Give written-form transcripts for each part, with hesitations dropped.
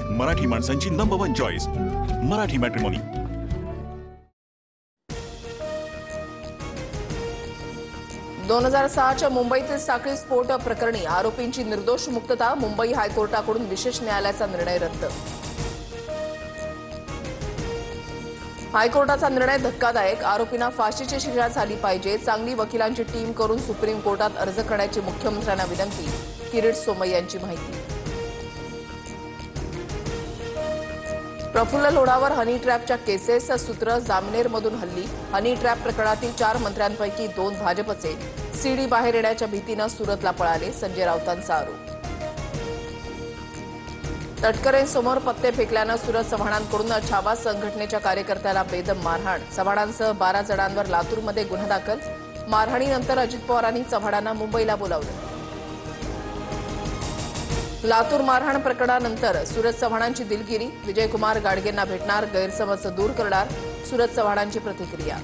मराठी माणसांची number 1 choice Marathi matrimony. 2006च्या मुंबईतील साखळी स्फोट प्रकरणी आरोपींची निर्दोष मुक्तता, मुंबई हायकोर्टाकडून विशेष न्यायालयाचा निर्णय रद्द। हायकोर्टाचा निर्णय धक्कादायक, आरोपींना फाशीची शिक्षा झाली पाहिजे, चांगली वकिलांची टीम करून सुप्रीम कोर्टात अर्ज करण्याची मुख्यमंत्र्यांना विनंती, किरीट सोमय्या यांची माहिती। प्रफुल्ल लोढावर हनी ट्रॅपच्या केसेस, सूत्र जामनेरमधून हल्ली, हनी ट्रॅप प्रकरणातील 4 मंत्र्यांपैकी 2 भाजपचे सीडी बाहेर येण्याच्या भीतीनं सुरतला पळाले, संजय राऊतांचा आरोप। तटकरेंसमोर पत्ते फेकल्यानं सुरत चव्हाणांकडून छावा संघटनेच्या कार्यकर्त्याला बेदम मारहाण, चव्हाणांसह 12 जणांवर लातूरमध्ये गुन्हा दाखल, मारहाणीनंतर अजित पवारांनी चव्हाणांना मुंबईला बोलावलं। लातूर मारहाण प्रकरणानंतर सुरत चव्हाणांची दिलगिरी, विजयकुमार गाडगेंना भेटणार, गैरसमज दूर करणार, सुरत चव्हाणांची प्रतिक्रिया।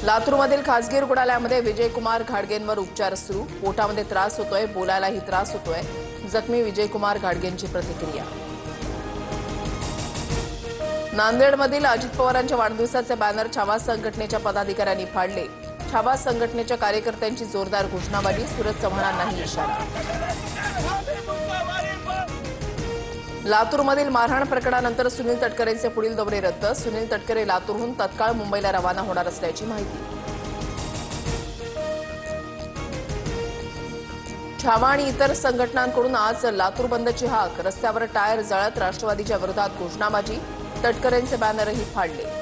लातूरमधील खासगी रुग्णालयामध्ये विजयकुमार घाडगेंवर उपचार सुरू, पोटामध्ये त्रास होतोय, बोलायलाही त्रास होतोय, जखमी विजयकुमार घाडगेंची प्रतिक्रिया। नांदेडमधील अजित पवारांच्या वाढदिवसाचे बॅनर छावा संघटनेच्या पदाधिकाऱ्यांनी फाडले, छावा संघटनेच्या कार्यकर्त्यांची जोरदार घोषणाबाजी, सुरत चव्हाणांनाही इशारा। लातूरमधील मारहाण प्रकरणानंतर सुनील तटकरेंचे पुढील दौरे रद्द, सुनील तटकरे लातूरहून तत्काळ मुंबईला रवाना होणार असल्याची माहिती। छावा आणि इतर संघटनांकडून आज लातूर बंदची हाक, रस्त्यावर टायर जळत राष्ट्रवादीच्या विरोधात घोषणाबाजी, तटकरेंचे बॅनरही फाडले।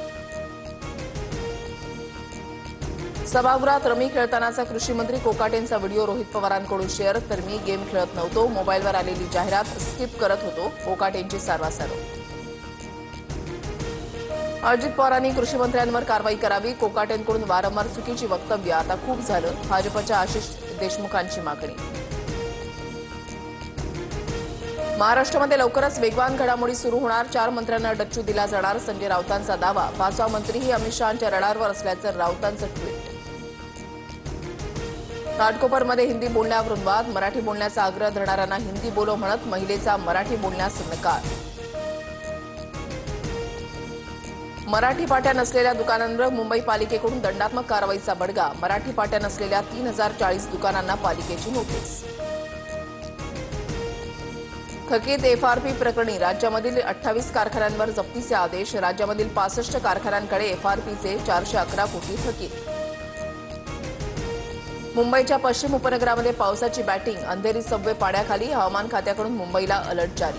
सभागृहात रमी खेळतानाचा कृषी मंत्री कोकाटेंचा व्हिडिओ रोहित पवारांकडून शेअर, तर मी गेम खेळत नव्हतो, मोबाईलवर आलेली जाहिरात स्किप करत होतो, कोकाटेंची सारवासारव। अजित पवारांनी कृषी मंत्र्यांवर कारवाई करावी, कोकाटेंकडून वारंवार चुकीची वक्तव्य, आता खूप झालं, भाजपच्या आशिष देशमुखांची मागणी। महाराष्ट्रामध्ये लवकरच वेगवान घडामोडी सुरू होणार, 4 मंत्र्यांना डच्चू दिला जाणार, संजय राऊतांचा दावा, 5वा मंत्रीही अमित शहांच्या रडारवर असल्याचं राऊतांचं ट्विट। घाटकोपरमध्ये हिंदी बोलण्यावरून वाद, मराठी बोलण्याचा आग्रह धरणाऱ्यांना हिंदी बोलो म्हणत महिलेचा मराठी बोलण्यास नकार। मराठी पाट्या नसलेल्या दुकानांवर मुंबई पालिकेकडून दंडात्मक कारवाईचा बडगा, मराठी पाट्या नसलेल्या 3040 दुकानांना पालिकेची नोटीस। थकीत एफआरपी प्रकरणी राज्यामधील 28 कारखान्यांवर जप्तीचे आदेश, राज्यामधील 65 कारखान्यांकडे एफआरपीचे 411 कोटी थकीत। मुंबईच्या पश्चिम उपनगरामध्ये पावसाची बॅटिंग, अंधेरी सबवे पाण्याखाली, हवामान खात्याकडून मुंबईला अलर्ट जारी।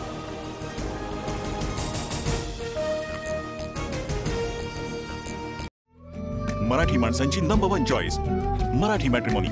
मराठी माणसांची नंबर 1 चॉईस मराठी मॅट्रिमोनी।